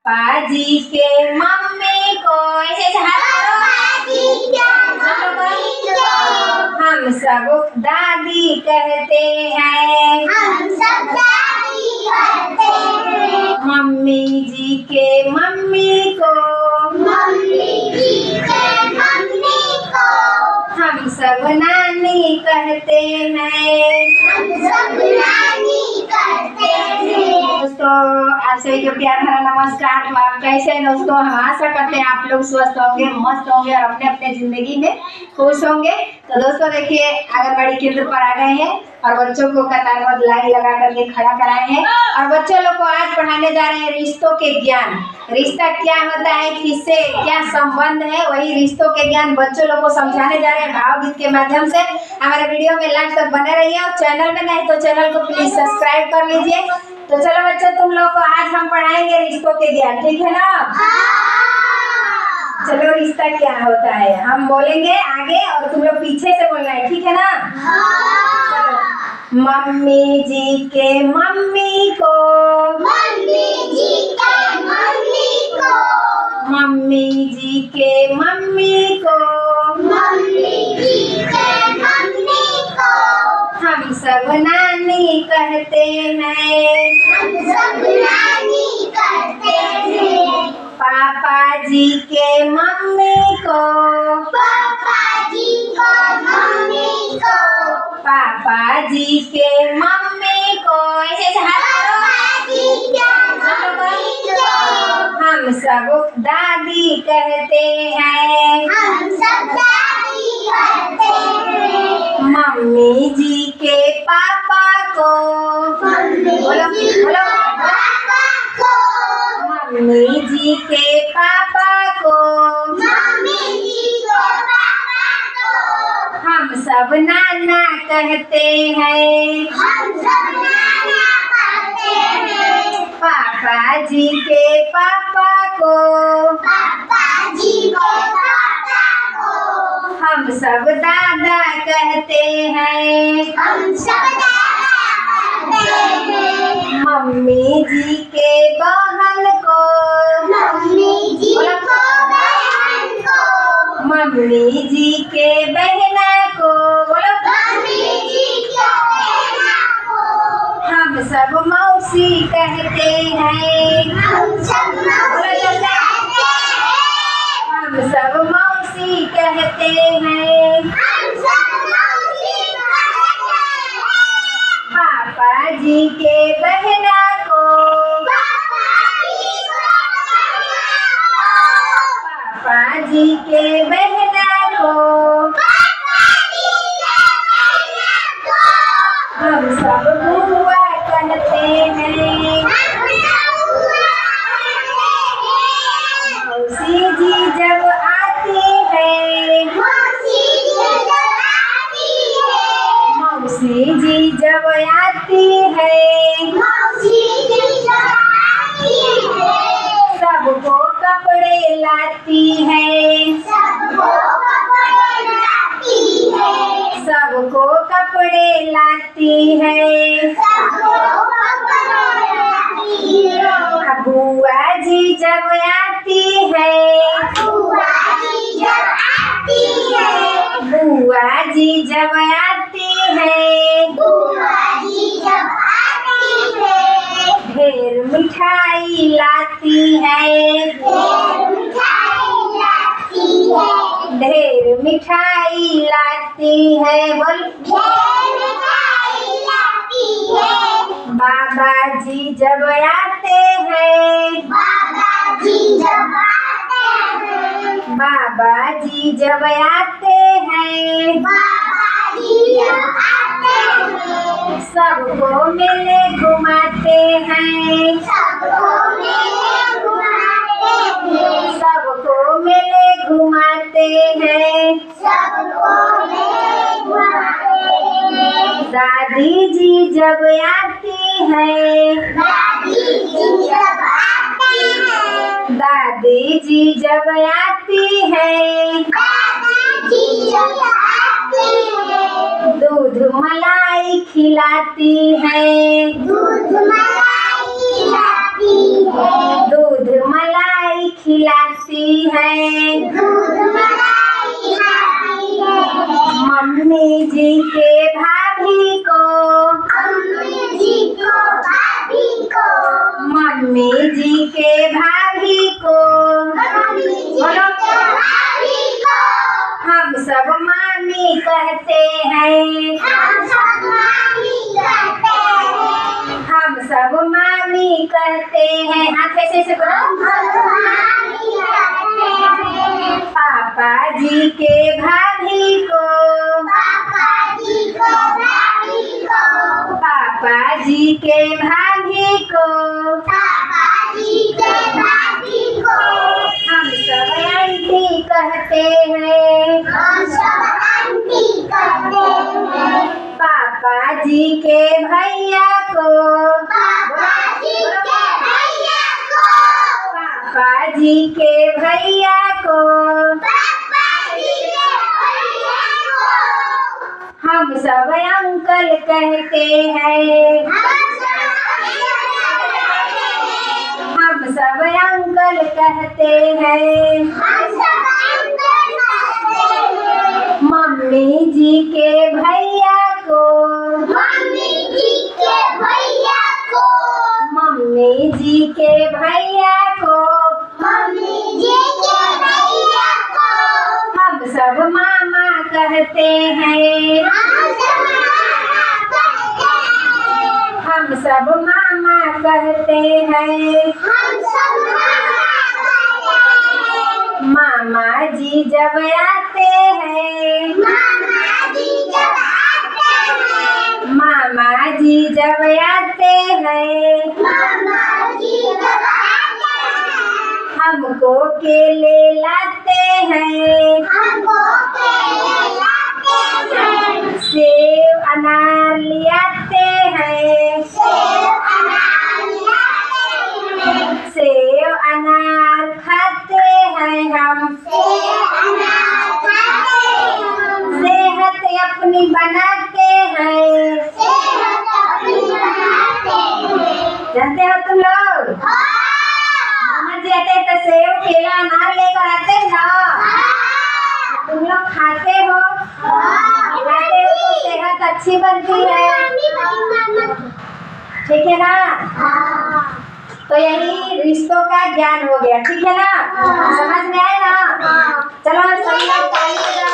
पाजी के मम्मी को ऐसे हम सब दादी कहते हैं। हम सब दादी कहते हैं। मम्मी जी के मम्मी को मम्मी जी के मम्मी को हम सब नानी कहते हैं। हम सब नानी कहते हैं। दोस्तों आपसे जो प्यार भरा नमस्कार। तो आप कैसे हैं दोस्तों? हम आशा करते हैं आप लोग स्वस्थ होंगे, मस्त होंगे और अपने अपने जिंदगी में खुश होंगे। तो दोस्तों देखिए आंगनबाड़ी केंद्र पर आ गए हैं और बच्चों को कतारबद्ध लाइन लगा करके खड़ा कराए हैं और बच्चों लोग को आज पढ़ाने जा रहे हैं रिश्तों के ज्ञान। रिश्ता क्या होता है, किससे क्या संबंध है, वही रिश्तों के ज्ञान बच्चों लोग को समझाने जा रहे हैं भावगीत के माध्यम से। हमारे वीडियो में लास्ट तक बने रहिए और चैनल में नहीं तो चैनल को प्लीज सब्सक्राइब कर लीजिए। तो चलो बच्चों तुम लोग को आज हम पढ़ाएंगे रिश्तों के ज्ञान, ठीक है ना? चलो रिश्ता क्या होता है हम बोलेंगे आगे और तुम लोग पीछे से बोलना है, ठीक है ना? चलो। मम्मी जी के मम्मी को मम्मी जी के मम्मी को मम्मी जी के मम्मी को मम्मी जी के मम्मी को हम सब नानी कहते हैं। हम सब नानी कहते हैं। पापा जी के मम्मी को पापा जी को मम्मी को पापा जी के मम्मी को ऐसे पापा जी के मम्मी को हम सब दादी कहते हैं। हम सब दादी कहते हैं। मम्मी जी के पापा को मम्मी बोलो जी बोलो के पापा को मम्मी जी के पापा को मम्मी जी के पापा को हम सब नाना कहते हैं। हम सब नाना कहते हैं। पापा जी के पापा को पापा जी के पापा को हम सब दादा कहते हैं। हम सब दादा कहते हैं। मम्मी जी के बहन को मम्मी जी को बहन को मम्मी जी के बहना को बोलो मम्मी जी के बहना को हम सब मौसी कहते हैं। हम सब मौसी कहते हैं। हम सब मौसी कहते हैं। हम सब मौसी कहते हैं। पापा जी के बहना को पापा जी को बहना को पापा जी के बहना को पापा जी के बहना को हम सब बुआ कहते हैं। हम सब बुआ कहते हैं। मौसी जी जब आती है मौसी जी जब आती है। मौसी जी जब आती है मौसी जी जब आती है। सबको कपड़े लाती है। सबको कपड़े लाती है। सबको कपड़े लाती है। सबको कपड़े लाती है। बुआ जी जब आती है बुआ जी जब आती है। बुआ जी जब आती है बुआ जी जब आती है। ढेर मिठाई लाती है। ढेर मिठाई लाती है। ढेर मिठाई लाती है। बोल ढेर मिठाई लाती है। बाबा जी जब आते हैं बाबा जी जब आते हैं। बाबा जी जब आते हैं बाबा जी जब आते हैं। सबको मेले घुमाते हैं। सबको मेले घुमाते हैं। सबको मेले घुमाते हैं। सबको मेले घुमाते हैं। दादी जी जब आती है दादी जी जब आती है। दादी जी जब आती है दादी जी जब आती है। दूध मलाई खिलाती है। दूध मलाई खिलाती है। दूध मलाई खिलाती है, दूध मलाई खाती है। मम्मी जी के भाभी को, अम्मी जी को भाभी को, मम्मी जी के भाभी को, मम्मी जी के भाभी को, हम सब मामी कहते हैं, हम सब मामी कहते हैं। हम सब मामी कहते हैं। हाथ ऐसे से करो। हम सब मामी कहते हैं। पापा जी के भाभी को, पापा जी को भाभी को, पापा जी के भाभी को, पापा जी के भाभी को, हम सब आंटी कहते हैं, हम सब आंटी कहते हैं। पापा जी के भैया को, पापा जी के भैया को, पापा जी के भैया को, पापा जी के भैया को, हम सब अंकल कहते हैं, हम सब अंकल कहते हैं। मम्मी जी के भैया को, मम्मी जी के भैया को, मम्मी जी के भैया को, मम्मी जी के भैया को, हम सब मामा कहते हैं, हम सब मामा कहते हैं। मामा जी जब आते हैं, मामा जी जब आते हैं, हमको केले लाते हैं, सेव अनार लियाते हैं, सेव अनार खाते हैं हम, सेहत अपनी बनाते हैं। जानते हो तुम लोग, मामा जी आते तो सेव केला अनार लेकर आते हैं ना, तुम लोग खाते हो, खाते हो तो सेहत अच्छी बनती है, ठीक है ना। तो यही रिश्तों का ज्ञान हो गया, ठीक है ना, समझ में आए ना। चलो सभी लोग ताली बजाओ।